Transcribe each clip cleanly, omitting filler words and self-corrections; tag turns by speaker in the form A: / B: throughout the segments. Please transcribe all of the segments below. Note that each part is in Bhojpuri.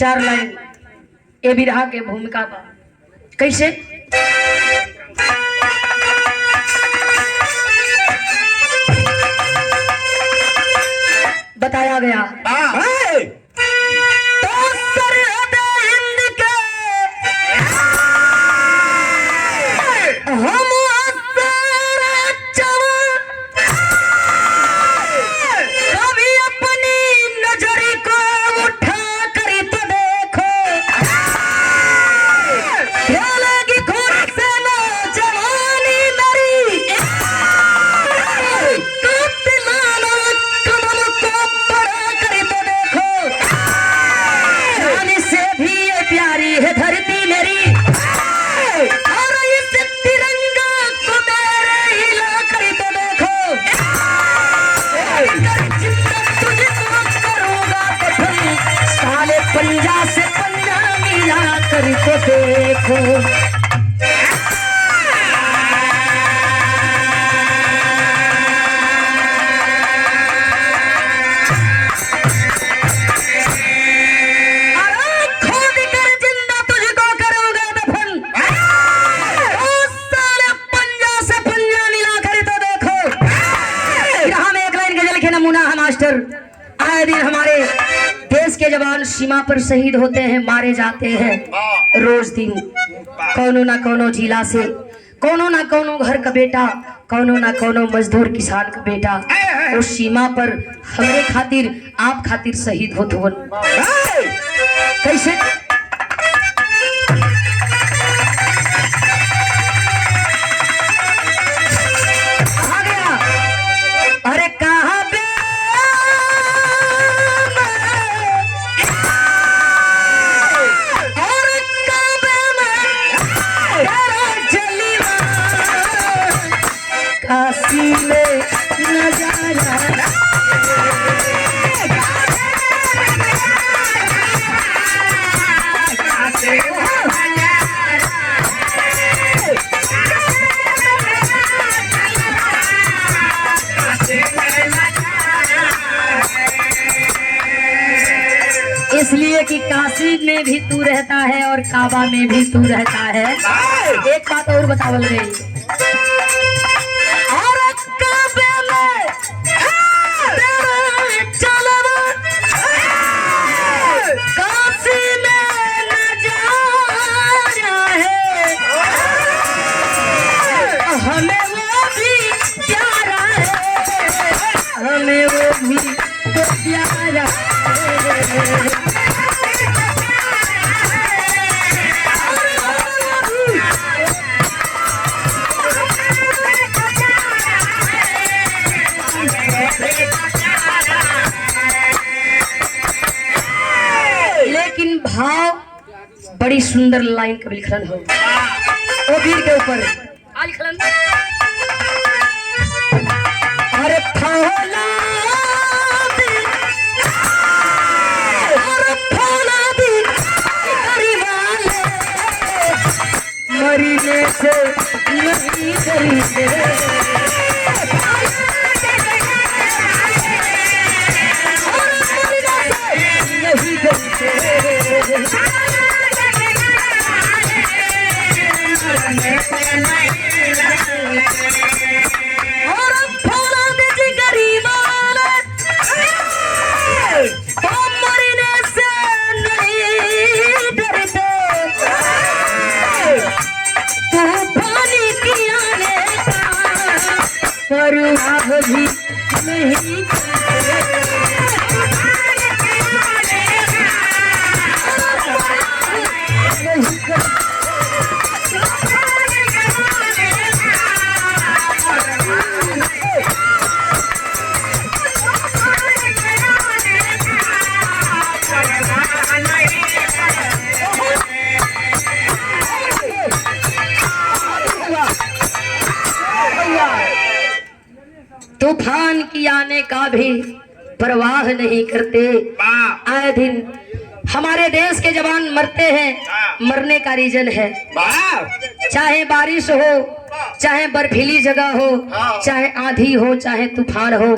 A: चार लाइन ए बिरहा के भूमिका बा। कैसे बताया गया। पंजा से पंजा मिला कर तो देखो। खोद कर जिंदा तुझको करूंगा दफन, साले पंजा से पंजा मिला कर तो देखो। हम एक लाइन गजल के नमूना है मास्टर। आए दिन हमारे देश के जवान सीमा पर शहीद होते हैं, मारे जाते हैं रोज दिन। कौनो ना कौनो जिला से, कौनो ना कौनो घर का बेटा, कौनो ना कौनो मजदूर किसान का बेटा उस सीमा पर हमरे खातिर आप खातिर शहीद होत हुन। कैसे आ गया? अरे कहाँ पे काशी में नजारा, इसलिए कि काशी में भी तू रहता है और काबा में भी तू रहता है। एक बात और बतावल गई, हमें वो भी तो प्यारा लेकिन भाव बड़ी सुंदर लाइन कभी लिखलन हो वो वीर के ऊपर लिखलन। अरे मरीने से नहीं डरते, नहीं डरते। भी नहीं तूफान की आने का भी परवाह नहीं करते। आए दिन हमारे देश के जवान मरते हैं, मरने का रीजन है चाहे बारिश हो, चाहे बर्फीली जगह हो, चाहे आंधी हो, चाहे तूफान हो,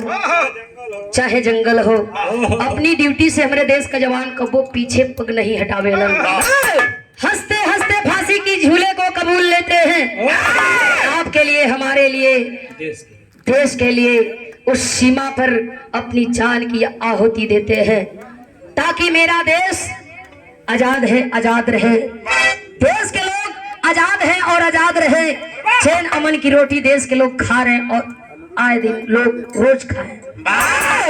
A: चाहे जंगल हो, अपनी ड्यूटी से हमारे देश का जवान कबो पीछे पग नहीं हटावेलन। हंसते हंसते फांसी की झूले को कबूल लेते हैं। आपके लिए, हमारे लिए, देश के लिए उस सीमा पर अपनी जान की आहुति देते हैं ताकि मेरा देश आजाद है, आजाद रहे। देश के लोग आजाद हैं और आजाद रहे। चैन अमन की रोटी देश के लोग खा रहे हैं और आए दिन लोग रोज खाए।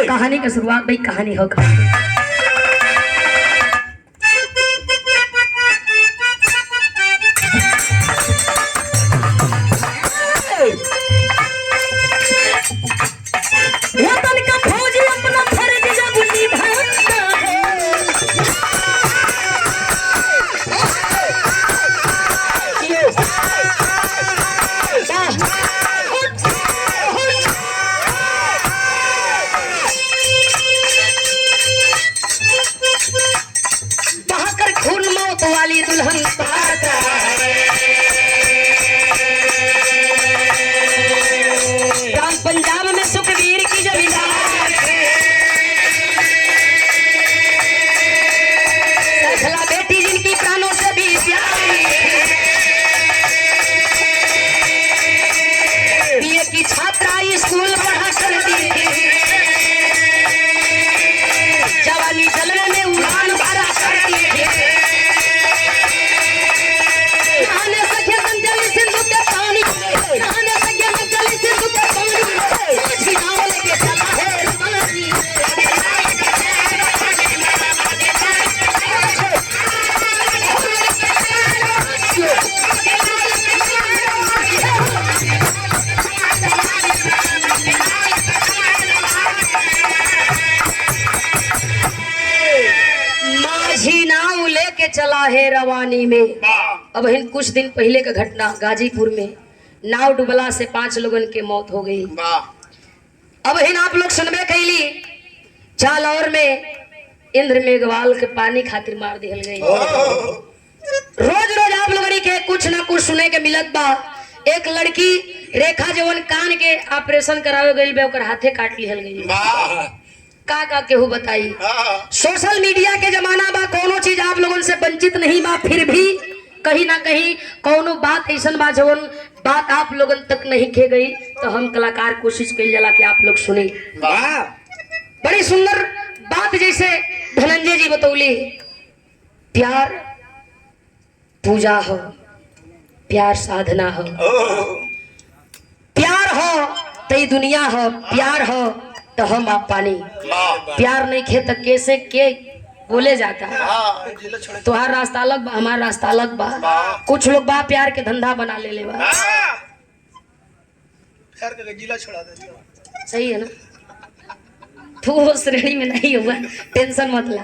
A: कहानी का शुरुआत भाई कहानी हो वतन का फौजी अपना फर्ज जब निभाता है। बहाकर खून मौत वाली दुल्हन पाता है। ग्राम पंजाब में सुखवीर की जमींदार सैफला बेटी जिनकी प्राणों से भी प्यारी। बीए की छात्रा स्कूल पढ़ा करती थी। जवानी जलने में उड़ान भरा करती थी। नहाने सके संजली सिंधु के पानी, नहाने सके संजली सिंधु के पानी। मछली नाव लेके चला है रवानी। माझी नाव लेके चला है रवानी में। अब इन कुछ दिन पहले का घटना, गाजीपुर में नाव डुबला से 5 लोगन के मौत हो गई। अब इन आप लोग सुनबे कैली जालौर में इंद्र मेघवाल के पानी खातिर मार दिहल गई। रोज रोज आप लोगन के कुछ ना कुछ सुने के मिलत बा। एक लड़की रेखा जवन कान के ऑपरेशन करावे गई बे, ओकर हाथे काट लिहल गई। का केहू बताई। सोशल मीडिया के जमाना बा, कोनो चीज आप लोगन से वंचित नहीं बा, फिर भी कहीं ना कहीं कोनो बात ऐसा बा जवन बात आप लोगन तक नहीं खे गई, तो हम कलाकार कोशिश कइल जाला कि आप लोग सुने। बड़ी सुंदर बात जैसे धनंजय जी बतौली, प्यार पूजा हो, प्यार साधना हो, प्यार हो तो ये दुनिया हो, प्यार हो तो हम आप पानी। प्यार नहीं खे तो कैसे के बोले जाता। तुम्हारा रास्ता अलग बा, हमारा रास्ता अलग बा। कुछ लोग बा प्यार के धंधा बना ले बा।
B: प्यार का गजीला छोड़ा दे।
A: सही है ना? तू वो श्रेणी में नहीं हुआ, टेंशन मत ला।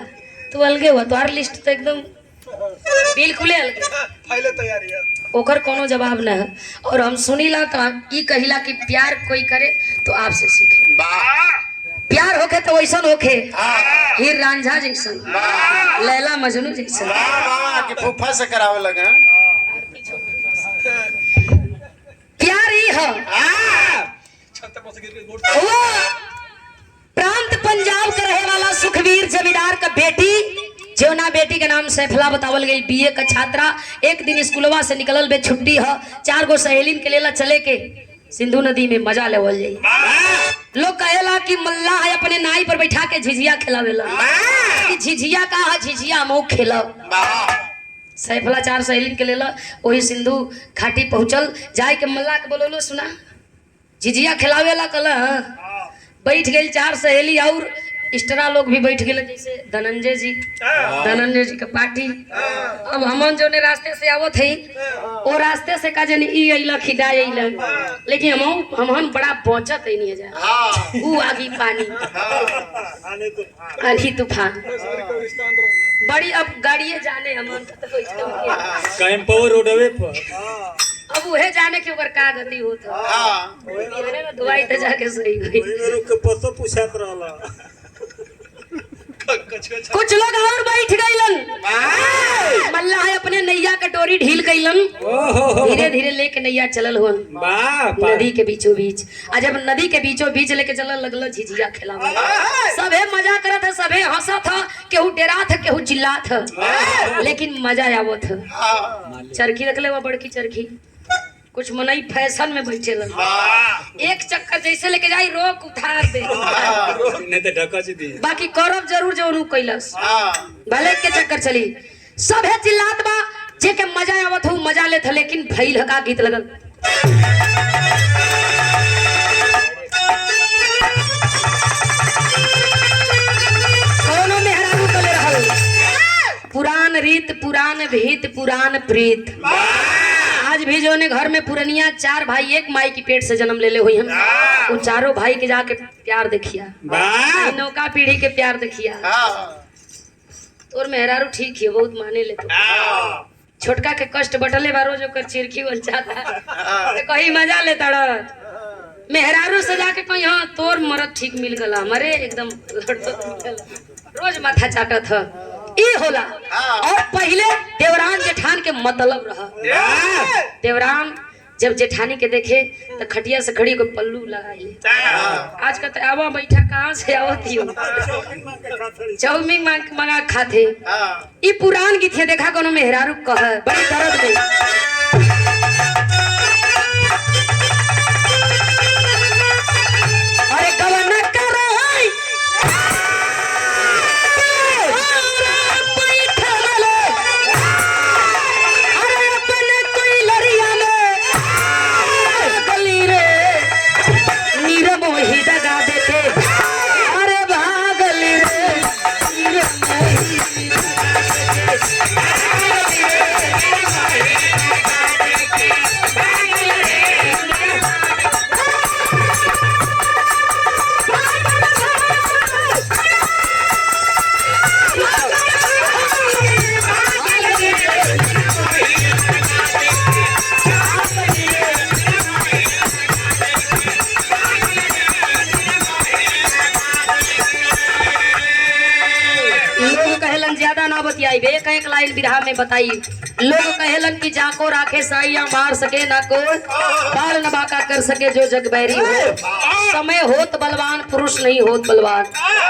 A: तू अलगे हुआ, तुम्हारी लिस्ट तो एकदम बिल्कुल अलग।
B: पहले तैयारी है,
A: ओकर कोनो जवाब न है। और हम सुनीला तो ई कहिला कि प्यार कोई करे तो आपसे सीखे। प्यार होके तो वैसा होके, हीर रांझा जैसन, लैला मजनू जैसन।
B: कि फूफा से करावे लगा।
A: प्यार ही है। वो प्रांत पंजाब का रहे वाला सुखवीर जमींदार का बेटी, जेवना बेटी के नाम सैफला बतावल गई, बीए का छात्रा। एक दिन स्कूलवा से निकलल बे, छुट्टी है, 4 गो सहेलीन के लेला चले के सिंधु नदी में मजा लेवल जाई। लोग कहेला कि मल्ला है अपने नाई पर बैठा के झिझिया खिलावेला। कि झिझिया का है, झिझिया हम खेलब। सैफला 4 सहेलीन के लेला वही सिंधु घाटी पहुंचल। जाए के मल्ला के बोलो सुना झिझिया खिलावेला कल। बैठ गई 4 सहेली और एक्स्ट्रा लोग भी बैठ गए, जैसे धनंजय जी के पार्टी। अब हमन जो ने रास्ते से आवत है, वो रास्ते से का जनी ई अइला खिदा अइला, लेकिन हम बड़ा पहुंचत है नहीं जा। ऊ आगी पानी आंधी तूफान बड़ी। अब गाड़िए जाने हमन तो
C: कैंपो रोडवे पर
A: अब उहे जाने के ओकर का गति होत है ना। दवाई तो जाके सही हुई।
C: के पतो पूछत रहला।
A: कुछ लोग और बैठ गइलन। मल्ला है अपने नैया के डोरी ढील कैलन,
C: ओहो
A: धीरे धीरे लेके नैया चलल हुन
C: बाप
A: नदी के बीचों बीच। आ जब नदी के बीचों बीच लेके चलल लगल झिझिया खेला, सबे मजा करत है, सबे हंसत है, केहू डेरात है, केहू चिल्लात है, लेकिन मजा आवत है। चरखी रख ले वो बड़की चरखी, कुछ मनई फैशन में बैठे लग, एक चक्कर जैसे लेके जाई रोक उठार दे,
C: नहीं तो ढकच दी।
A: बाकी करब जरूर जो उनु कैलस, भले के चक्कर चली। सब है चिल्लात बा, जे के मजा आवत हो मजा लेत है, लेकिन भइल हका गीत लगल। कोनो मेहरारू कले रहल, पुरान रीत पुरान भीत पुरान प्रीत। आज भी जो ने घर में पुरनिया 4 भाई एक माई की पेट से जन्म ले ले हुई हम, उन चारों भाई के जाके प्यार देखिया, नौका पीढ़ी के प्यार देखिया। तोर मेहरारू ठीक है, बहुत माने ले तो, छोटका के कष्ट बटले बारो जो कर चिरखी बन जाता तो कहीं मजा ले तड़, मेहरारू से जाके कहीं हाँ तोर मरद ठीक मिल गला, मरे एकदम रोज माथा चाटत है ई होला। और पहले देवरान जेठान के मतलब रहा, देवरान जब जेठानी के देखे तो खटिया से खड़ी को पल्लू लगा ले, आज का आवा बैठा कहाँ से आवत ही चाउमीन मंगा खाते। ई पुरान गीत है, देखा कोनो मेहरारू कह बड़ी दर्द में, अरे गवन करो एक लाइन बिरहा में बताई। लोग कहेलन कि जाको राखे साइया मार सके ना कोई, बाल न बाका कर सके जो जग बैरी हो। समय होत बलवान पुरुष नहीं होत बलवान,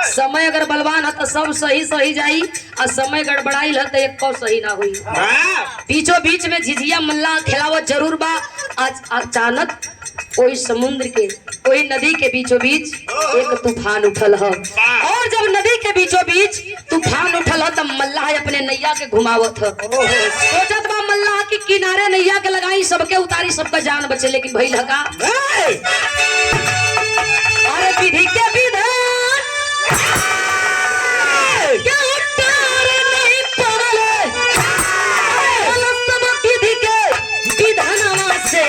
A: समय अगर बलवान है तो सब सही सही जाई, और समय गड़बड़ाई है तो एक को सही ना हुई। बीचों बीच में झिझिया मल्ला खिलावत जरूर बा। आज अचानक कोई समुद्र के कोई नदी के बीचों बीच एक तूफान उठल है, और जब नदी के बीचों बीच तूफान उठल है तब मल्लाह अपने नैया के घुमावत है। सोचत बा मल्लाह की किनारे नैया के लगाई, सबके उतारी, सबका जान बचे, लेकिन भइल हका अरे विधि के विधान क्या उतारे नहीं पड़ले, सब विधि के विधानवा से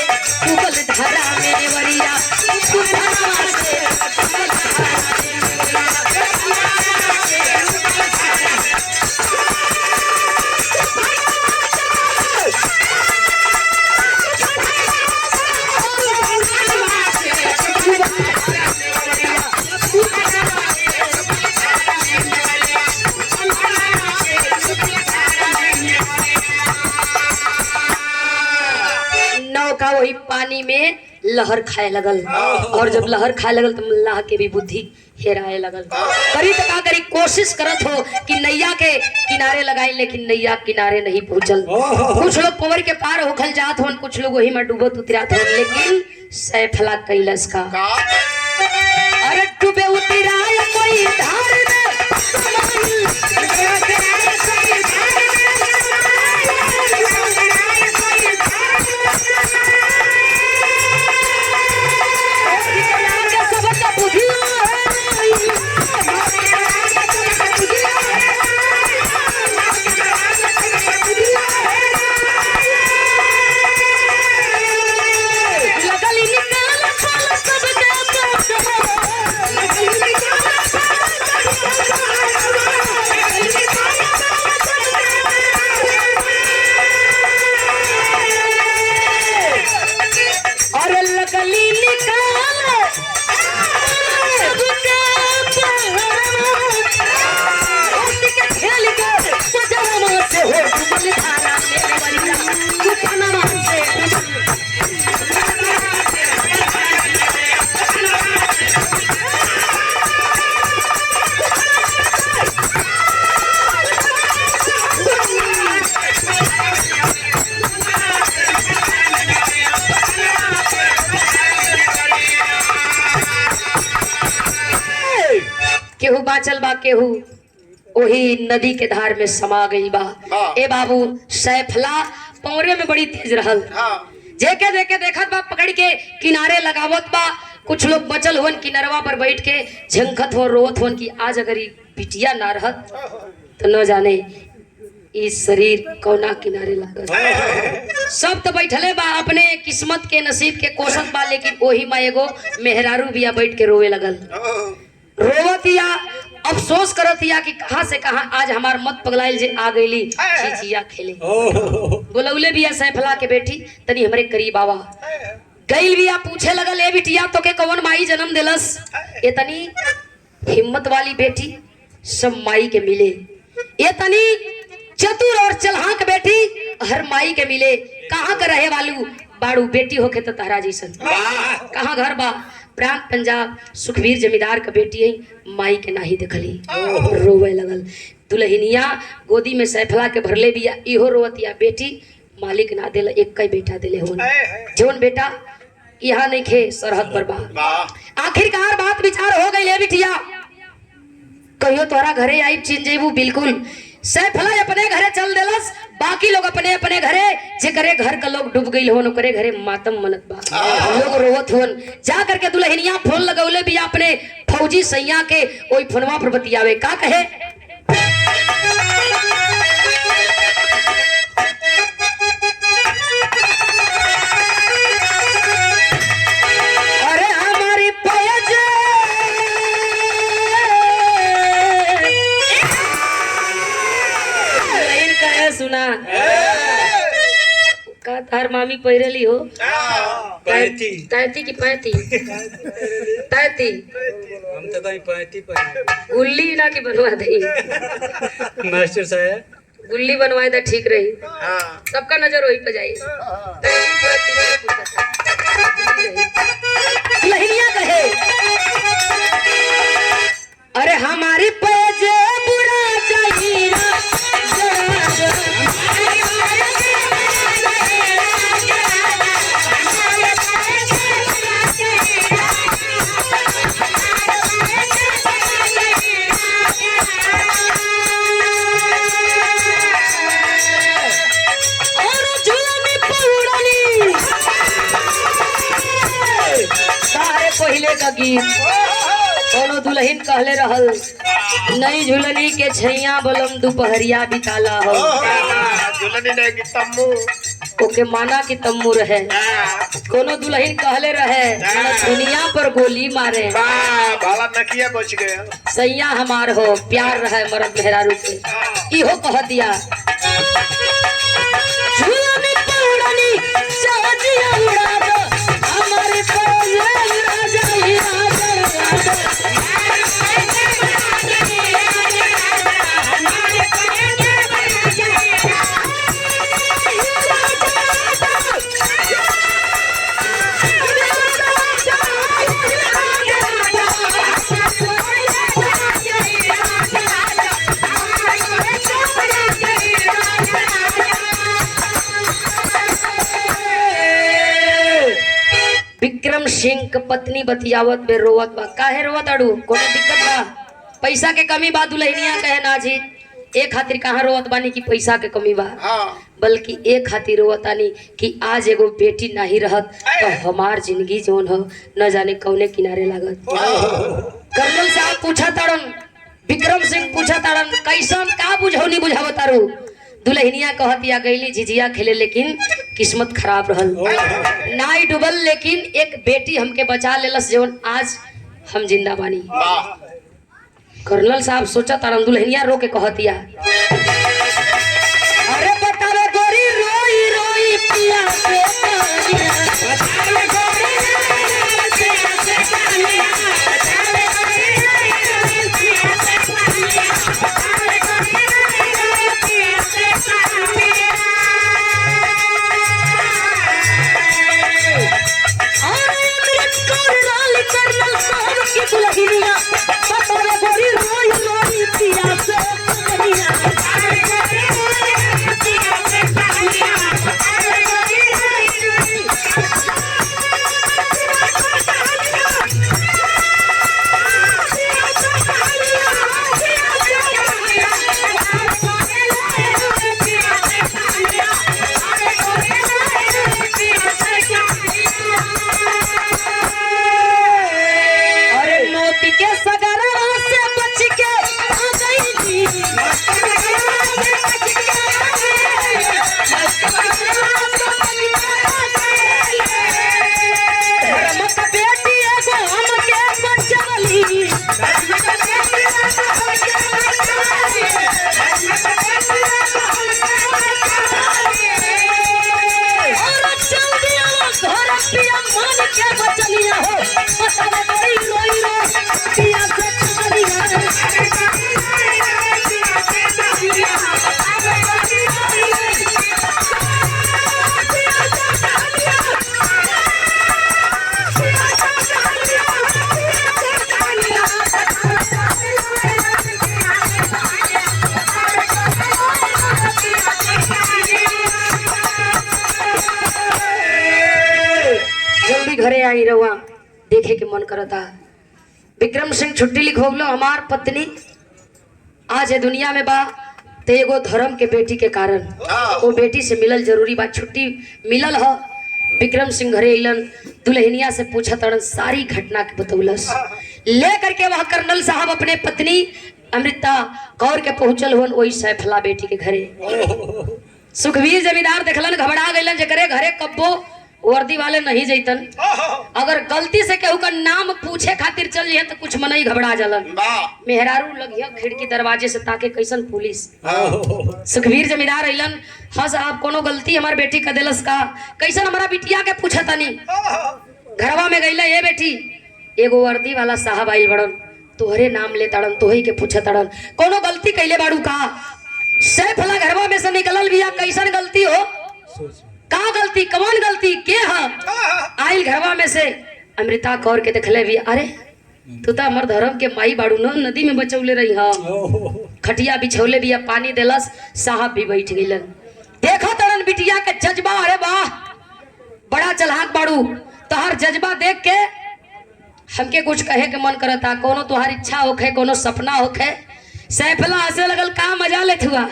A: उगल धरा मेरे वरिया, धरा से नौका वही पानी में लहर खाए लगल, और जब लहर खाए लगल तो मल्लाह के भी बुद्धि हेराए लगल। करी तो का करी, कोशिश करत हो कि नैया के किनारे लगाई, लेकिन नैया किनारे नहीं पहुंचल। कुछ लोग पवर के पार होखल जात हो, कुछ लोग वही में डूबत उतरात हो, लेकिन सैफला कैलस का अरे डूबे उतराए कोई धार में बाचल बा केहू वही नदी के धार में समा गई बा।
B: हाँ।
A: ए बाबू सैफला पौरे में बड़ी तेज रहल।
B: हाँ
A: जेके देखे देखत बा पकड़ के किनारे लगावत बा। कुछ लोग बचल हुन किनरवा पर बैठ के झंखत हो रोवत हुन कि आज अगर ये बिटिया ना रहत तो न जाने इस शरीर कौना किनारे लागत। सब तो बैठले बा अपने किस्मत के नसीब के कोसत बा, लेकिन वही में एगो मेहरारू बिया बैठ के रोवे लगल। रोवतिया अफसोस करतिया कि कहाँ से कहाँ आज हमार मत पगलाइल जे आ गईली चिचिया खेले। बोलौले बिया सैफला के बेटी तनी हमरे करीब आवा। गईल बिया पूछे लगल ए बिटिया तो के कौन माई जन्म दिलस। ये तनी हिम्मत वाली बेटी सब माई के मिले। ये तनी चतुर और चलहाक बेटी हर माई के मिले। कहाँ का रहे वालू बाड़ू बेटी होके तो तहरा जैसन। कहाँ घर बा प्रांत पंजाब सुखबीर जमींदार का बेटी है, माई के नाही देखली रोवे लगल। दुल्हनिया गोदी में सैफला के भरले बिया इहो रोवतिया बेटी मालिक ना देला एक कई बेटा दिले होन जौन बेटा यहाँ नहीं खे सरहद पर बा। आखिरकार बात विचार हो गई है बिटिया कहियो तोरा घरे आई चिन जेबू बिल्कुल। सैफला अपने घरे चल देलस, बाकी लोग अपने अपने घरे जे करे घर का लोग डूब गई होन करे घरे मातम मनत बा लोग रोवत होन। जा करके दुल्हनिया फोन लगौले भी अपने फौजी सैया के ओई फोनवा पर बतियावे का कहे। अरे हमारी फौज सुना का तार मामी पहिरली हो
C: पैती
A: तैती की पैती तैती
C: हम तो कहीं पैती पर
A: गुल्ली ना की बनवा दे
C: मास्टर साहब
A: गुल्ली बनवाए तो ठीक रही।
B: हाँ
A: सबका नजर वही पे जाए। लहनिया कहे अरे हमारी पैजे बुरा चाहिए पहले का गीत कोनो दुल्हन कहले रहल नई झुलनी के छैया बलम दोपहरिया बिताला हो
B: दुल्हनी ने की तम्बू
A: ओके माना की तम्मू रहे। कोनो दुल्हन कहले रहे दुनिया पर गोली मारे
B: भाला नकिया बच गया
A: सैया हमार हो प्यार रहे मर्द मेहरारू के इहो कह दिया। झुलनी पौड़नी साजिया उड़ा दो हमारे पौड़े उड़ा जाई विक्रम सिंह के पत्नी बतियावत बे रोवत बा काहे रोवत अड़ू कोनो दिक्कत बा पैसा के कमी बा दुल्हनिया कहे ना जी एक खातिर कहाँ रोवत बानी कि पैसा के कमी बा बल्कि एक खातिर रोवत आनी कि आज एगो बेटी नहीं रहत तो हमार जिंदगी जोन हो न जाने कौने किनारे लागत। कर्नल साहब पूछा ताड़न विक्रम सिंह पूछा ताड़न कैसन का बुझौनी बुझावतारू दुल्हनिया कहतिया गईली झिझिया खेले लेकिन किस्मत खराब रहल नाई डूबल लेकिन एक बेटी हमके बचा लेलस जवन आज हम जिंदा बानी। कर्नल साहब सोचा तारन दुल्हनिया रो के कहतिया अरे बतावे गोरी रोई रोई पिया से पानिया बतावे गोरी रोई पिया से पानिया बतावे गोरी रोई पिया से पानिया बतावे गोरी रोई पिया से पानिया अरे अमृत कौर लाल कर्नल साहब की दुल्हनिया बतावे गोरी रोई रोई पिया से पानिया घरे आई रहुआ देखे के मन करता। विक्रम सिंह छुट्टी लिख हो गलो हमार पत्नी आज है दुनिया में बा तो एगो धर्म के बेटी के कारण वो बेटी से मिलल जरूरी बा। छुट्टी मिलल ह। विक्रम सिंह घरे अलन दुल्हनिया से पूछा तड़न सारी घटना के बतौलस। ले करके वह कर्नल साहब अपने पत्नी अमृता कौर के पहुंचल हुन वही सैफला बेटी के घरे। सुखवीर जमींदार देखलन घबरा गइलन जकरे घरे कब्बो वर्दी वाले नहीं जैतन। अगर गलती से केहू का नाम पूछे खातिर चल जाए तो कुछ मनई घबरा जालन। मेहरारू लगिया खिड़की दरवाजे से ताके कैसन पुलिस। सुखवीर जमींदार अइलन हाँ साहब कोनो गलती हमार बेटी का दिलस का कैसन हमारा बिटिया के पूछा तनी। घरवा में गईला ये बेटी एगो वर्दी वाला साहब आइल बड़न तोहरे नाम ले तड़न तोही के पूछा तड़न कोनो गलती कैले बाड़ू का। सैफला घरवा में से निकलल बिया कैसन गलती हो का गलती कौन गलती के हाँ आइल घरवा में से अमृता कौर के देखले भी अरे तू तो हमार धर्म के माई बाड़ू न नदी में बचौले रही हाँ। खटिया बिछौले बिया पानी देलस साहब भी बैठ गइलन। देखो तड़न बिटिया के जज्बा अरे वाह बड़ा चलाक बाड़ू तोहर जज्बा देख के हमके कुछ कहे के मन करता कोनो तुहार इच्छा होखे कोनो सपना होखे। सैफला हंसे लगल का मजा लेत हुआ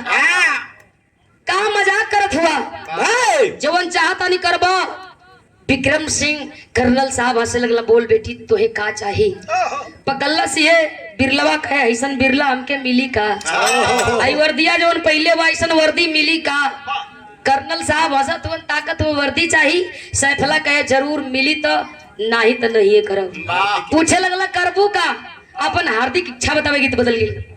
A: का मजाक करत हुआ जवन चाहता नहीं करबा। विक्रम सिंह कर्नल साहब हंसे लगला बोल बेटी तोहे का चाही। पकल्लस ये बिरलवा कहे ऐसन बिरला हमके मिली का आई वर्दिया जवन पहले बा ऐसन वर्दी मिली का। कर्नल साहब हंसत हुन ताकत वो वर्दी चाही। सैफला कहे जरूर मिली तो नहीं तो नहीं करब। पूछे लगला करबू का अपन हार्दिक इच्छा बतावेगी तो बदल गई।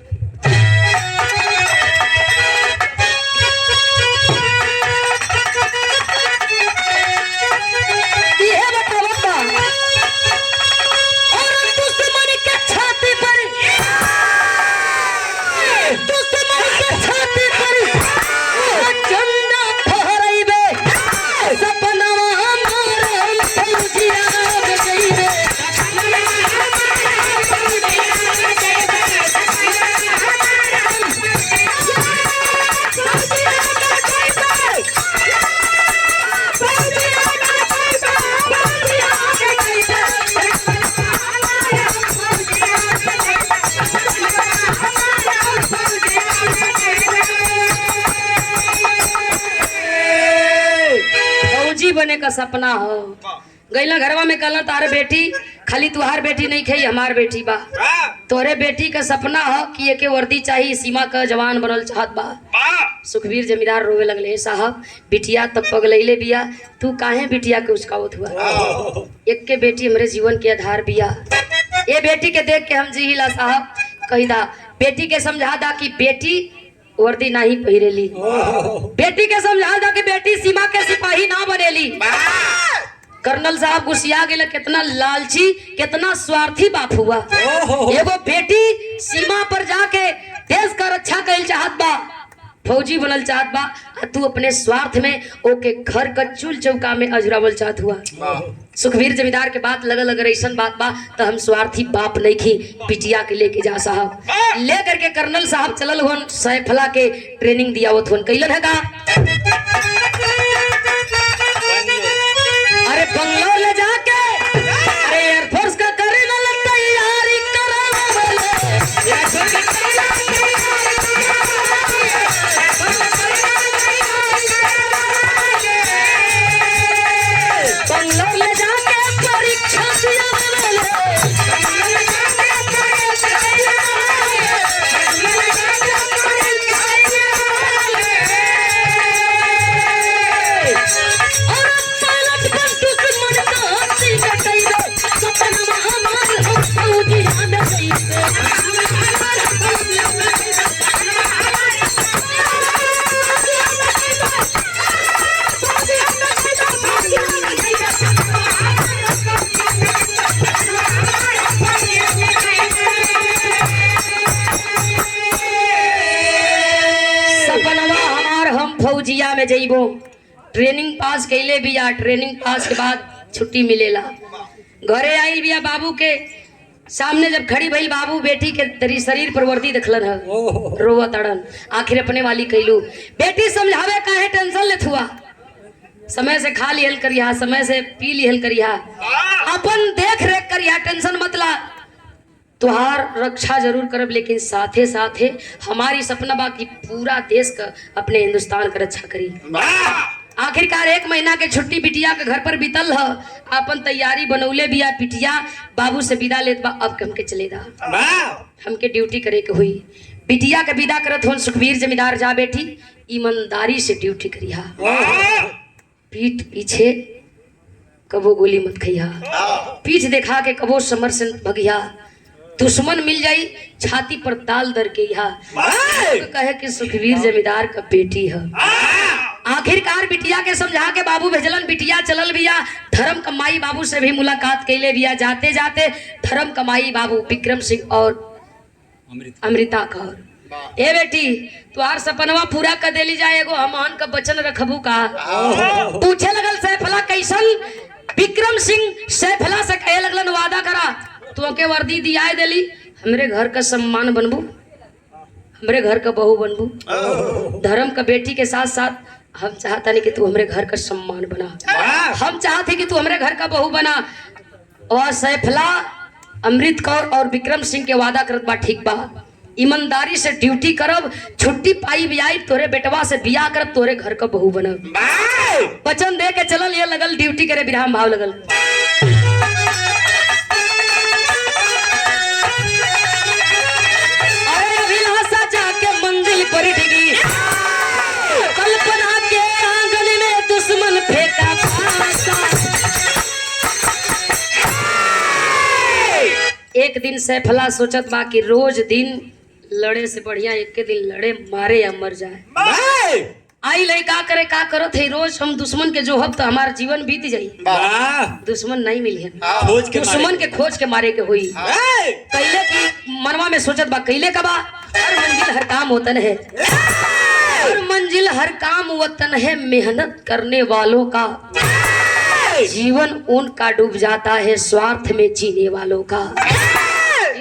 A: बने का सपना हो गईला घरवा में कहला तारे बेटी खाली तुहार बेटी नहीं खई हमार बेटी बा तोरे बेटी का सपना हो कि एके वर्दी चाहिए सीमा का जवान बनल चाहत बा। सुखवीर जमींदार रोवे लगले साहब बिटिया तब पगलैले बिया तू काहे बिटिया के उसकावत हुआ। एक के बेटी हमरे जीवन के आधार बिया ये बेटी के देख के हम जीला साहब कही दा बेटी के समझा दा कि बेटी वर्दी नहीं पहिरेली। बेटी के समझा दा कि बेटी सीमा के सिपाही ना बनेली। कर्नल साहब गुस्सिया गेले कितना लालची कितना स्वार्थी बाप हुआ। एगो बेटी सीमा पर जाके देश का रक्षा कइल चाहत बा फौजी बनल चाहत बा तू अपने स्वार्थ में ओके घर का चूल चौका में अजरावल चाहत हुआ। सुखवीर जमींदार के बात लगल अगर ऐसा बात बा तो हम स्वार्थी बाप नहीं खी बिटिया के लेके जा साहब ले करके कर्नल साहब चलल हुन सैफला के ट्रेनिंग दियावत हुन कैलन है का। अरे बंगलोर ले जाके अरे एयरफोर्स का करे वाला तैयारी बंगलोर ले जाके परीक्षा फौजिया में जइबो ट्रेनिंग पास कैले बिया ट्रेनिंग पास के बाद छुट्टी मिलेला घरे आइल बिया बाबू के सामने जब खड़ी भइल बाबू बेटी के तेरी शरीर पर वर्दी देखलन है रोवा तड़न आखिर अपने वाली कैलू बेटी समझावे काहे टेंशन लेत हुआ समय से खा लिहल करिया, समय से पी लिहल करिया, अपन देख रेख करिया, टेंशन मत ला। तुहार रक्षा जरूर करब, लेकिन साथे साथे हमारी सपना बा कि पूरा देश का, अपने हिंदुस्तान का रक्षा करी। आखिरकार 1 महीना के छुट्टी बिटिया के घर पर बीतल ह, अपन तैयारी बनौले बिया, बिटिया बाबू से विदा लेत बा। अब हमके चले दा, हमके ड्यूटी करे के हुई। बिटिया के विदा करत हो सुखबीर जमींदार, जा बेटी ईमानदारी से ड्यूटी करिहा, पीठ पीछे कबो गोली मत खइहा, पीठ देखा के कबो समर से भगिया, दुश्मन मिल जाई छाती पर ताल दर के यहाँ कहे कि सुखबीर जमींदार का बेटी है। आखिरकार बिटिया के समझा के बाबू भेजलन, बिटिया चलल बिया धर्म कमाई बाबू से भी मुलाकात कैले बिया। जाते जाते धर्म कमाई बाबू विक्रम सिंह और अमृता कौर, ए बेटी तुहार सपनवा पूरा कर देली जाए, एगो हमान का वचन रखबू का। पूछे लगल सैफला कैसन, विक्रम सिंह सैफला से कहे लगलन वादा करा तो के वर्दी दिया देली, हमरे घर का सम्मान बनबू, हमरे घर का बहू बनबू, धर्म का बेटी के साथ साथ हम चाहता नहीं कि तू हमरे घर का सम्मान बना, हम चाहते कि तू हमरे घर का बहू बना। और सैफला अमृत कौर और विक्रम सिंह के वादा करत बा, ठीक बा ईमानदारी से ड्यूटी करब, छुट्टी पाई भी आई तोरे बेटवा से बियाह करब, तोरे घर का बहू बनब। वचन दे के चलल, ये लगल ड्यूटी करे, विराम भाव लगल। कल्पना के आंगन में दुश्मन फेंका फांसा। एक दिन सैफला सोचत बा कि रोज दिन लड़े से बढ़िया एक के दिन लड़े मारे या मर जाए। आई लई का करे का करो थे, रोज हम दुश्मन के जो हब तो हमारा जीवन बीत जाई, दुश्मन नहीं मिली है, दुश्मन के खोज के मारे के हुई। कैले की मनवा में सोचत बा, कैले का बा हर मंजिल हर काम वतन है, हर मंजिल हर काम वतन है, मेहनत करने वालों का जीवन उनका डूब जाता है, स्वार्थ में जीने वालों का।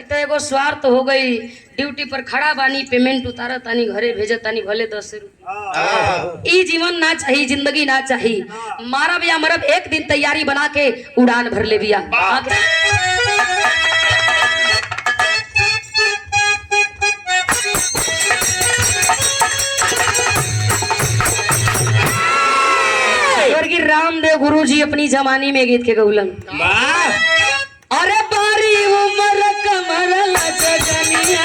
A: तो एगो स्वार्थ हो गई, ड्यूटी पर खड़ा बानी, पेमेंट उतारा तानी, घरे भेजे तानी, भले 10 रुपया। ई जीवन ना चाहिए, जिंदगी ना चाहिए, मारब या मरब, एक दिन तैयारी बना के उड़ान भर ले बिया। स्वर्गीय रामदेव गुरु जी अपनी जमानी में गीत के गौलन, अरे बारी उमर कमर लजनिया,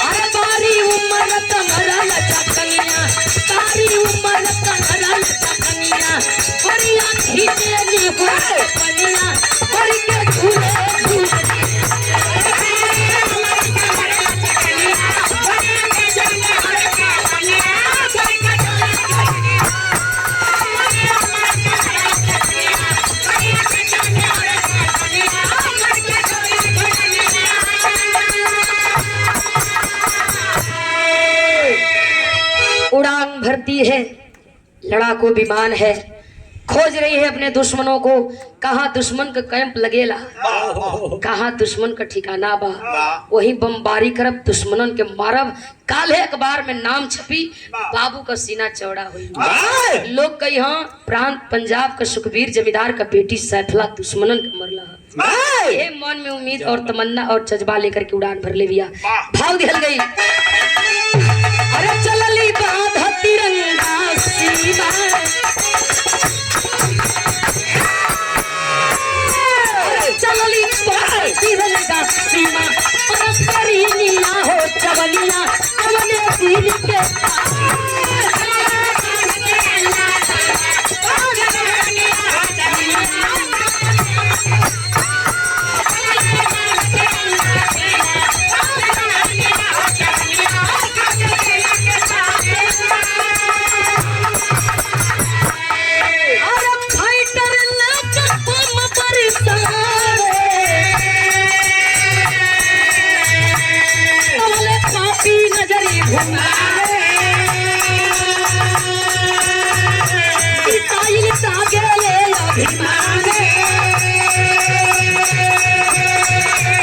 A: अरे बारी उमर कमर लजनिया, बारी उमर कमर लजनिया, बढ़िया खींचे नी हुए पनिया, बढ़ के झूले झूले। उड़ान भरती है, लड़ाकू विमान है, खोज रही है अपने दुश्मनों को, कहाँ दुश्मन का कैंप लगेला, कहाँ दुश्मन का ठिकाना बा, वही बमबारी करब, दुश्मनन के मारब। काले अखबार में नाम छपी, बाबू का सीना चौड़ा हुई, लोग कही हाँ प्रांत पंजाब का सुखबीर जमींदार का बेटी सैफला दुश्मनन के मरला। ये मन में उम्मीद और तमन्ना और जज्बा लेकर के उड़ान भर ले बिया, भाव दिहल गई। अरे चलली बाधा तिरंगा सीमा, चलली बाधा तिरंगा सीमा, करी नीला हो चवलिया, अवने दिल के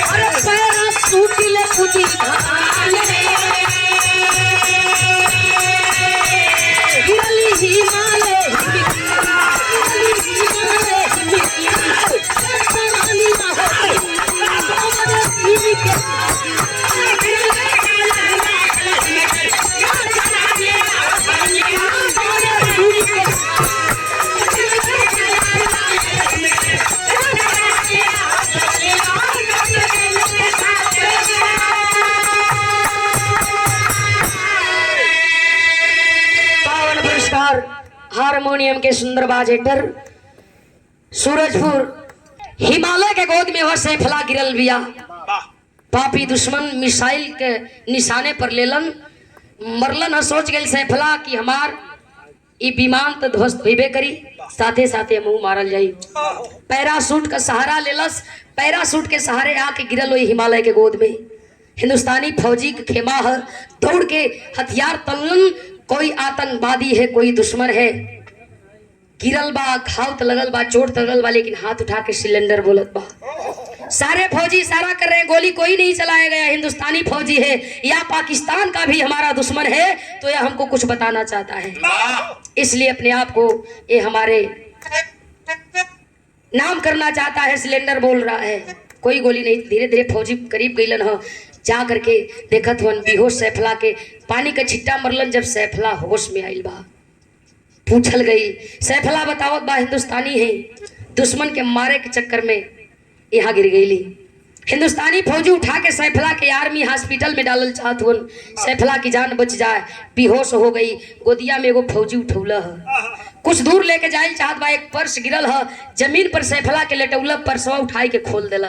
A: अरे पैरा सूटी ले कुदी हारमोनियम के सुंदर बाजेटर सूरजपुर हिमालय के गोद में वह सैफला गिरल बिया। पापी दुश्मन मिसाइल के निशाने पर लेलन मरलन ह। सोच गए सैफला कि हमार ई विमान तो ध्वस्त होबे करी, साथे साथे मुंह मारल जाई। पैरासूट का सहारा लेलस, पैरासूट के सहारे आके गिरल हुई हिमालय के गोद में। हिंदुस्तानी फौजी के खेमा है, दौड़ के हथियार तलन, कोई आतंकवादी है कोई दुश्मन है। गिरल बा, घाव त लगल बा, चोट त लगल बा, लेकिन हाथ उठा के सिलेंडर बोलत बा। सारे फौजी इशारा कर रहे हैं, गोली कोई नहीं चलाया गया, हिंदुस्तानी फौजी है या पाकिस्तान का भी हमारा दुश्मन है, तो यह हमको कुछ बताना चाहता है, इसलिए अपने आप को ये हमारे नाम करना चाहता है। सिलेंडर बोल रहा है, कोई गोली नहीं। धीरे धीरे फौजी करीब गईलन ह, जा करके देखत हुन बेहोश सैफला के पानी का छिट्टा मरलन। जब सैफला होश में आइल बा, पूछल गई, सैफला बतावत बा हिंदुस्तानी है, दुश्मन के मारे के चक्कर में यहाँ गिर गई। हिंदुस्तानी फौजी उठा के सैफला के आर्मी हॉस्पिटल में डालल चाहत हुन, सैफला की जान बच जाए, बेहोश हो गई। गोदिया में एगो फौजी उठौला है, कुछ दूर लेके जाए चाहत बा, एक पर्स गिरल है जमीन पर, सैफला के लेटौला, पर्सवा उठाई के खोल देला।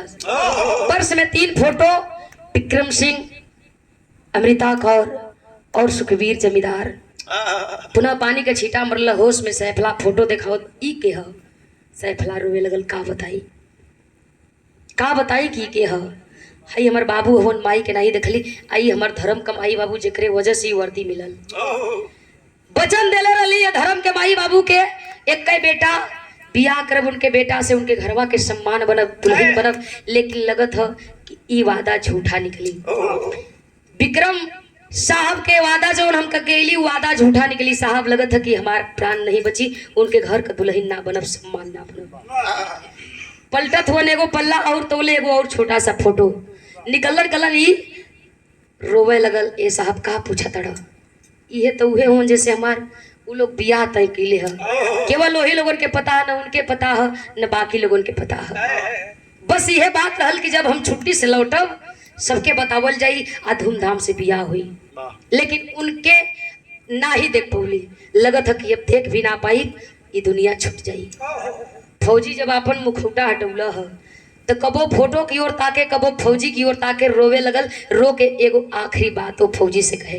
A: पर्स में 3 फोटो, विक्रम सिंह, अमृता कौर और सुखवीर जमींदार। पुनः पानी का छीटा मरला, होश में सैफला फोटो देखाओ, ई के ह। सैफला रोवे लगल, का बताई की के ह। हई हमर बाबू हवन, माई के नहीं देखली, आई हमर धर्म कमाई बाबू, जेकरे वजह से वर्दी मिलल। वचन देले रही है धर्म के माई बाबू के, एक कई बेटा बियाह करब, उनके बेटा से उनके घरवा के सम्मान बनब, दुल्हन बनब, लेकिन लगत है कि ई वादा झूठा निकली। विक्रम साहब के वादा जो हम ककेली वादा झूठा निकली। साहब लगत है कि हमार प्राण नहीं बची, उनके घर का दुल्हन ना बनब, सम्मान ना बनब। पलटत हुआ एगो पल्ला और तोले एगो और छोटा सा फोटो निकलन कलन, ई रोवे लगल। ए साहब का पूछा तड़ा, ये तो उहे हों जैसे हमार वो लोग बियाह तय कैले है, केवल वही लोगन के पता है, न उनके पता है न बाकी लोगन के पता है। बस यह बात रहल कि जब हम छुट्टी से लौटब सबके बतावल जाई, आ धूमधाम से बियाह हुई, लेकिन उनके ना ही देख पौली। लगत है कि अब देख भी ना पाई, ये दुनिया छूट जाई। फौजी जब अपन मुखौटा हटौला है तो कबो फोटो की ओर ताके, कबो फौजी की ओर ताके, रोवे लगल। रो के एगो आखिरी बात वो फौजी से कहे,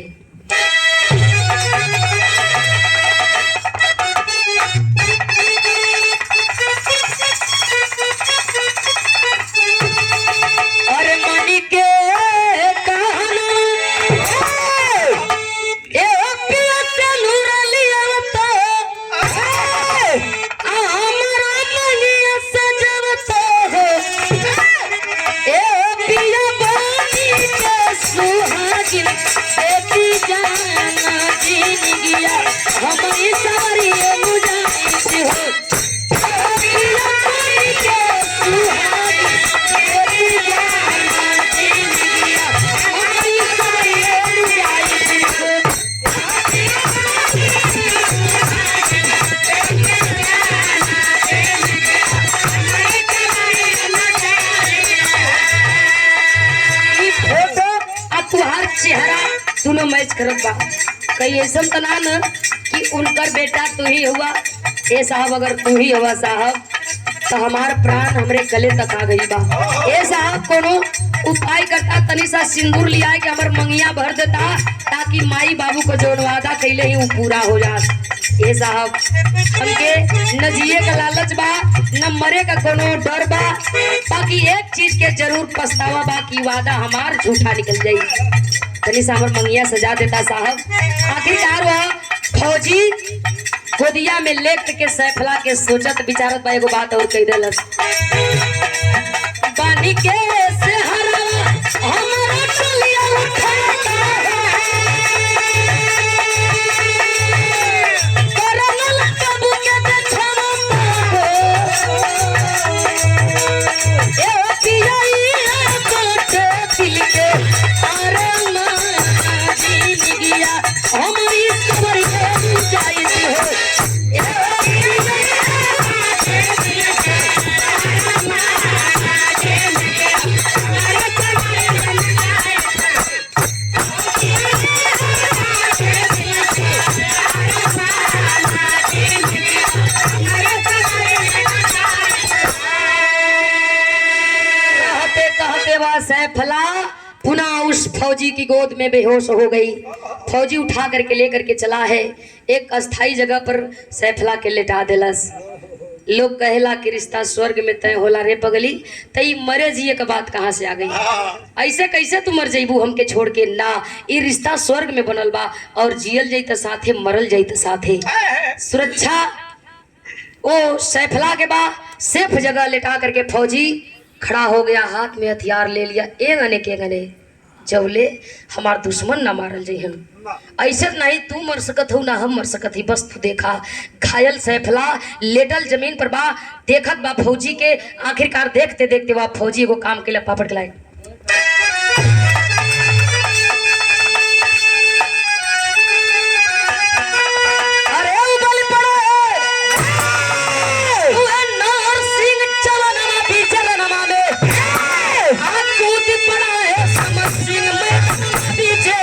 A: अरे मनी के कहना ए पिया चलू रलिया तो हमरा मनिया सजवतो हो, ए पिया बनी के सुहागिन बेटी जाना जीन गया, हमारी सारी मुजाहिद हो, ए पिया बनी के सुहागिन बेटी जाना जीन गया, हमारी सारी मुजाहिद हो। तुहार चेहरा दोनों मैच करत बा, कई ऐसा तना न कि उनकर बेटा तू ही हुआ। ए साहब अगर तू ही हुआ साहब तो हमार प्राण हमरे गले तक आ गई बा। ए साहब कोनो उपाय करता, तनी सा सिंदूर लिया के हमर मंगिया भर देता, ताकि माई बाबू को जो वादा कैले ही वो पूरा हो जात। ए साहब हमके न जिए का लालच बा, न मरे का कोनो डर बा, बाकी एक चीज के जरूर पछतावा बा कि वादा हमार झूठा निकल जाई। तनी सा हमर मंगिया सजा देता साहब। आखिरकार वह फौजी गोदिया में लेट के सैफला के सोचत विचारत बा, एगो बात और कह देलस, बानी के सेहरा हमरा टलिया उठाता करनल कबू के देखवा हो, ए पिया कोटे दिल के आरमा जीन गया, हमारी सबर के जाई हो, बेटा सैफला पुनः उस फौजी की गोद में बेहोश हो गई। फौजी उठा करके लेकर के चला है एक अस्थाई जगह पर सैफला के लेटा दिलस। लोग कहेला कि रिश्ता स्वर्ग में तय होला रे पगली, तई मरे जिए का बात कहाँ से आ गई? ऐसे कैसे तू मर जइबू हमके छोड़ के? ना, ये रिश्ता स्वर्ग में बनल बा और जियल जाई त साथे मरल जाई त साथे। सुरक्षा ओ सैफला के बा सेफ जगह लेटा करके फौजी खड़ा हो गया, हाथ में हथियार ले लिया। ए गने के गने जवले हमार दुश्मन ना मारल जइहन, ऐसे नहीं तू मर सकत हो ना हम मर सकत ही। बस तू देखा घायल सैफला लेटल जमीन पर बा, देखत बा फौजी के। आखिरकार देखते देखते बा फौजी को काम के लिए पापड़ के लाए। अरे उबल पड़ा है तू है नार सिंह चलनमा भी चलनमा में हाथ कूद पड़ा है समर सिंह में पीछे।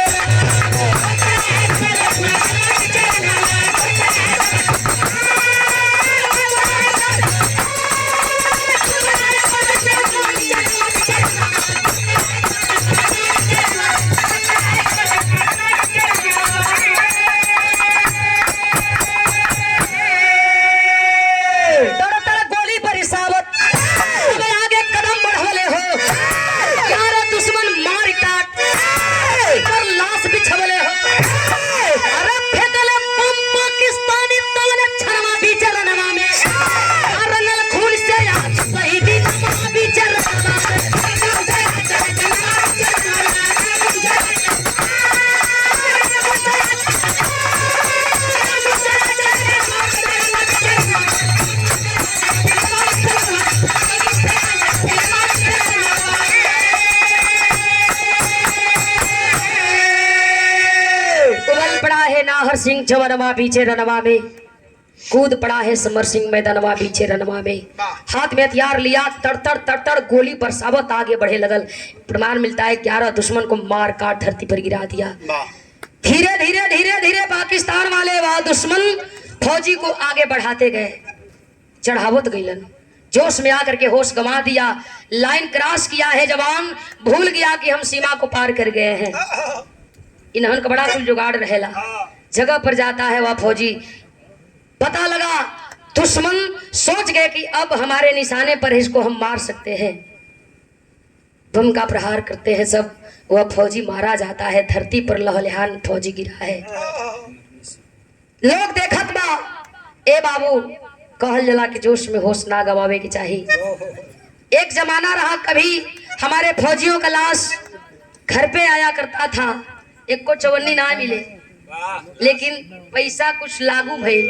A: नाहर सिंह जवनवा पीछे रनवा में कूद पड़ा है समर सिंह मैदानवा पीछे रनवा में। हाथ में हथियार लिया, तड़तड़ तड़तड़ गोली बरसावत आगे बढ़े लगल। प्रमाण मिलता है 11 दुश्मन को मार काट धरती पर गिरा दिया। धीरे धीरे धीरे धीरे पाकिस्तान वाले वह दुश्मन फौजी को आगे बढ़ाते गए, चढ़ावत गईलन। जोश में आकर के होश गंवा दिया, लाइन क्रॉस किया है जवान, भूल गया कि हम सीमा को पार कर गए हैं। इन्हन का बड़ा कुल जुगाड़ रहेला। जगह पर जाता है वह फौजी, पता लगा दुश्मन सोच गए कि अब हमारे निशाने पर इसको हम मार सकते हैं। बम का प्रहार करते हैं सब, वह फौजी मारा जाता है। धरती पर लहलहान फौजी गिरा है। लोग देखत बा, ए बाबू कहल जला कि जोश में होश ना गवावे की चाहिए। एक जमाना रहा कभी हमारे फौजियों का लाश घर पे आया करता था, एक को चवन्नी ना मिले, लेकिन पैसा कुछ लागू भइल,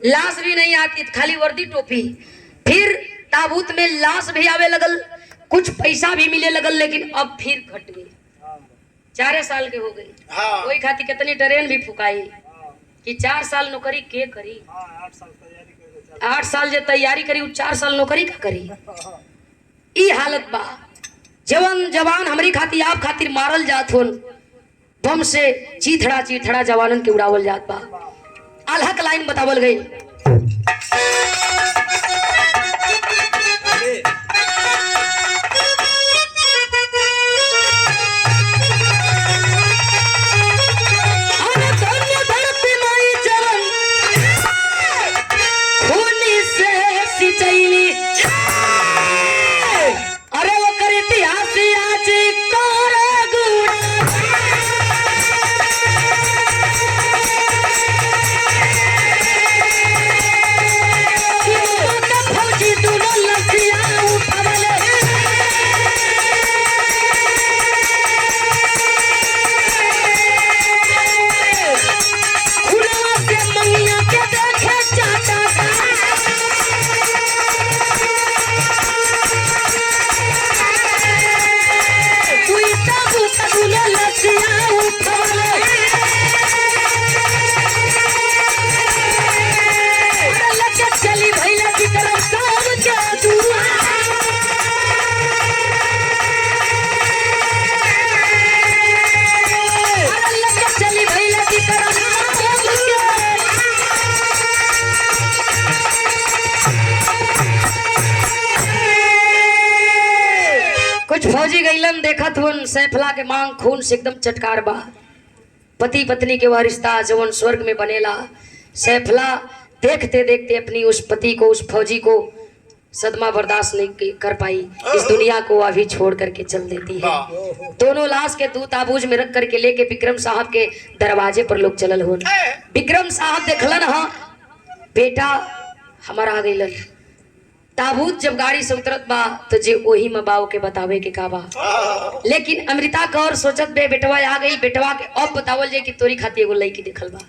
A: लाश भी नहीं आती, खाली वर्दी टोपी। फिर ताबूत में लाश भी आवे लगल, कुछ पैसा भी मिले लगल, लेकिन अब फिर घट गई। 4 साल के हो गई। कोई खाती कितनी ट्रेन भी फुकाई कि 4 साल नौकरी के करी। 8 साल जे तैयारी करी 4 साल नौकरी का करी। ई हालत बा। जवान हमारी खातिर आप खातिर मारल जात होन, बम से चीथड़ा चीथड़ा जवानन के उड़ावल जात बा। अलहक लाइन बतावल गई। फौजी गईलन देखत हुन सैफला के मांग खून से एकदम चटकार बा। पति पत्नी के वह रिश्ता जवन स्वर्ग में बनेला। सैफला देखते देखते अपनी उस पति को, उस फौजी को सदमा बर्दाश्त नहीं कर पाई, इस दुनिया को अभी छोड़ करके चल देती है। दोनों लाश के दूध ताबूज में रख करके लेके विक्रम साहब के दरवाजे पर लोग चलल हो। विक्रम साहब देखलन हा बेटा हमारा आ गईलन। ताबूत जब गाड़ी से उतरत बा तो जे वही में बाव के बतावे के का बा। लेकिन अमृता कौर सोचत बे बेटवा आ गई, बेटवा के अब बतावल जाए कि तोरी खाती एगो लड़की दिखल बा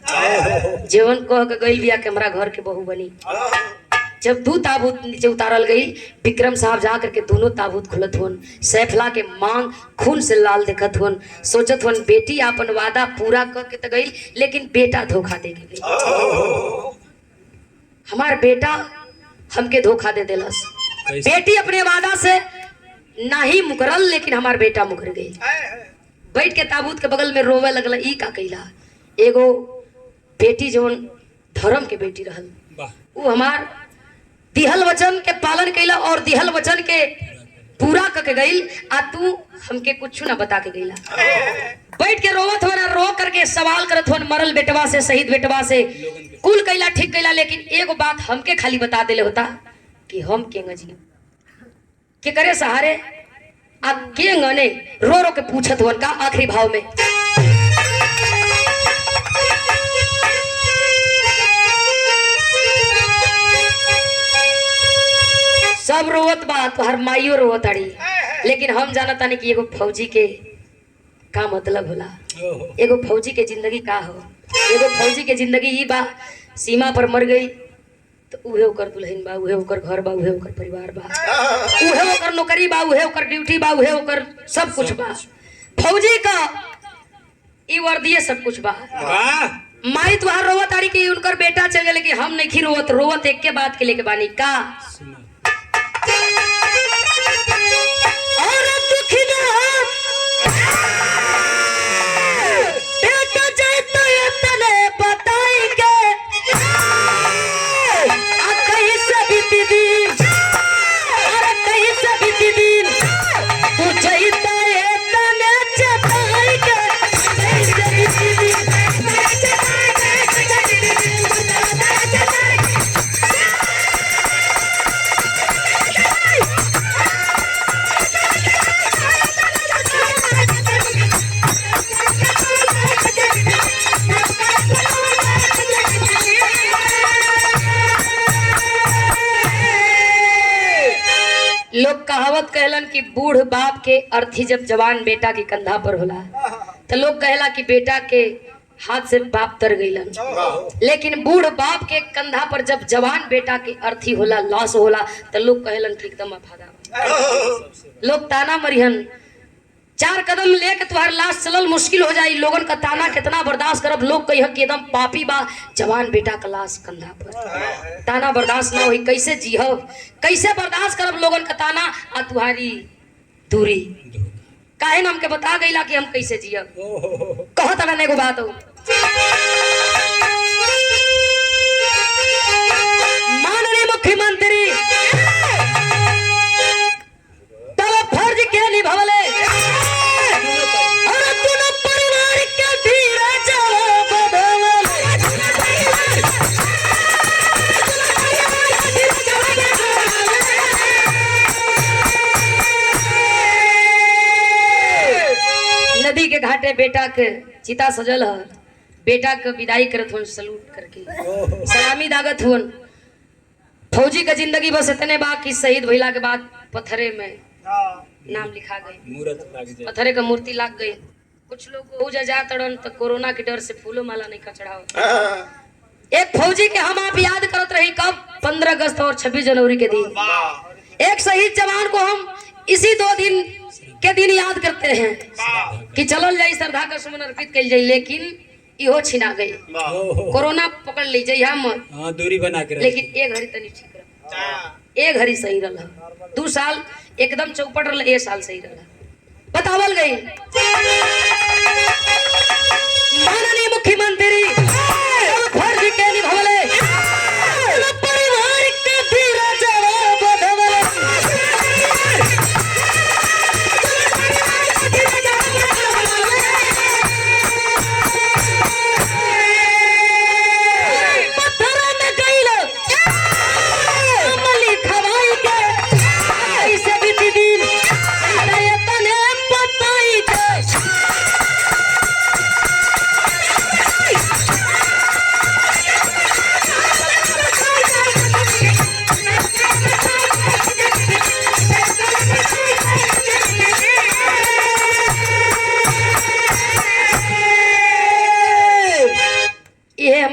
A: जीवन कह के गई बिया के हमरा घर के बहू बनी। जब दू ताबूत नीचे उतारल गई, विक्रम साहब जा करके दोनों ताबूत खुलत हुन। सैफला के मांग खून से लाल देखत हुन। सोचत हुन बेटी अपन वादा पूरा कर के तो गई, लेकिन बेटा धोखा दे के गई। हमार बेटा हमके धोखा दे देलस। बेटी अपने वादा से नहीं मुकरल, लेकिन हमार बेटा मुकर गई। बैठ के ताबूत के बगल में रोवे लगल। ई का कइला एगो बेटी जवन धर्म के बेटी रहल, वो हमार दिहल वचन के पालन कैला और दिहल वचन के पूरा करके गई। आ तू हमके कुछ ना बता के गईला। बैठ के रोवत हो ना, रो करके सवाल करत हो मरल बेटवा से, शहीद बेटवा से। कुल कैला ठीक कैला, लेकिन एगो बात हमके खाली बता देले होता कि हम केंग जी के करे सहारे आ केंग ने रो रो के पूछत हो का आखिरी भाव में। सब रोवत बा, तुहार माइयो रोवत अड़ी, लेकिन हम जानता नहीं कि एगो फौजी के का मतलब होला। एगो फौजी के जिंदगी का हो। एगो फौजी के जिंदगी ई बा, सीमा पर मर गई तो उहे ओकर दुल्हन बा, उहे ओकर घर बा, उहे ओकर परिवार बा, उहे ओकर नौकरी बा, उहे ओकर ड्यूटी बा, उहे ओकर सब कुछ बा। फौजी का ई वर्दीय सब कुछ बा। माई तुहार रोवत अड़ी कि उनकर बेटा चल गए, लेकिन हम नहीं रोवत। रोवत एक के बात के लेके बानी का और दुखी ना बेटा जाए तो ये तने बताई के आ कहीं से बीती दिन, अरे कहीं से बीती दिन तू जाए तो ये तने चताई के कहीं से बीती दिन। लोग कहावत कहलन कि बूढ़ बाप के अर्थी जब जवान बेटा के कंधा पर होला, तो लोग कहला कि बेटा के हाथ से बाप तर गईलन। लेकिन बूढ़ बाप के कंधा पर जब जवान बेटा के अर्थी होला, लॉस होला, तो लोग कहलन कि एकदम अफादा। लोग ताना मरिहन, 4 कदम लेके तुम्हार लाश चलल मुश्किल हो जाई। लोगन का ताना कितना बर्दाश्त करब। लोग कह कि एकदम पापी बा, जवान बेटा का लाश कंधा पर। ताना बर्दाश्त ना होई, कैसे जीहब, कैसे बर्दाश्त करब लोगन का ताना आ तुम्हारी दूरी। काहे ना हमके बता गईला कि हम कैसे जियब। कहत ना एगो बात हो, माननीय मुख्यमंत्री तब फर्ज के निभावले और तूने परिवार के धीरे चलो बदले। नदी के घाटे बेटा के चिता सजल है, बेटा के विदाई करत हुन सलूट करके, सलामी दागत हुन। फौजी का जिंदगी बस इतने बा कि शहीद भइला के बाद पत्थरे में नाम लिखा गए, पत्थरे का मूर्ति लाग गई। कुछ लोग हो जा तड़न तो कोरोना के डर से फूलो माला नहीं चढ़ाओ। एक फौजी के हम आप याद करत रही कब, 15 अगस्त और 26 जनवरी के दिन। एक शहीद जवान को हम इसी 2 दिन के दिन याद करते हैं कि चलल जाई श्रद्धा का सुमन अर्पित कल जाई। लेकिन इहो छिना गई, कोरोना पकड़ ली जाई हम
C: दूरी बना के।
A: लेकिन एक घड़ी तनी ठीक रहा, एक घड़ी सही रहा। 2 साल एकदम चौपट रहा, 1 साल सही रहा। बतावल गई माननीय मुख्यमंत्री फर्ज के निभावले परिवार के धीरे चलो बदले।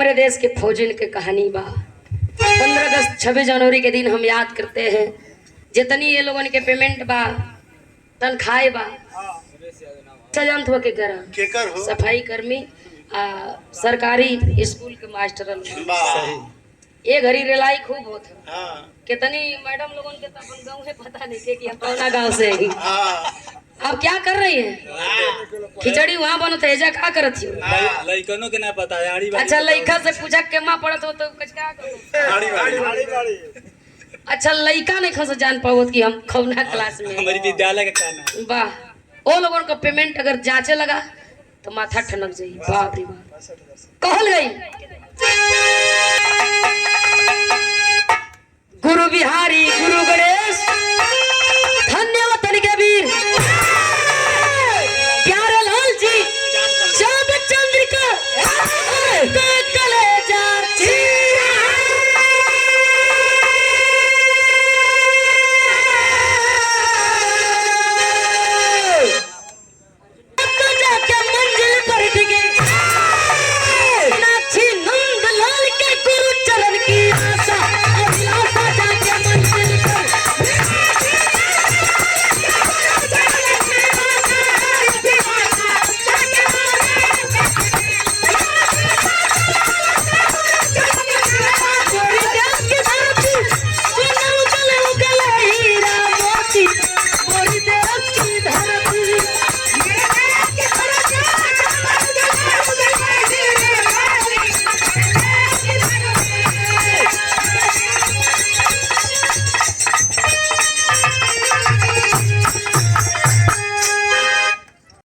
A: हमारे देश के फौजिन के कहानी बा। 15 अगस्त 26 जनवरी के दिन हम याद करते हैं जितनी ये लोगन के पेमेंट बा तनख्वाह बा जानत हो के करा
B: केकर हो
A: सफाई कर्मी सरकारी स्कूल के मास्टर ये घड़ी रेलाई खूब होत है।
B: हाँ
A: कितनी मैडम लोगों के तो अपन गाँव है पता नहीं थे कि हम कौना गाँव से ही
B: हाँ
A: आप क्या कर रही हैं? खिचड़ी वहाँ बनत है एजा का करत थी?
C: लइकनो के ना पता है आड़ी
A: अच्छा लइका से पूछा के माँ पड़त हो तो कुछ क्या करो? अच्छा लइका नहीं खस जान पावत कि हम कौना क्लास में
C: हमारी विद्यालय का नाम है।
A: वाह वो लोगों का पेमेंट अगर जांचे लगा तो माथा ठनक जाई। बाप रे बाप कहल गई गुरु बिहारी गुरु गणेश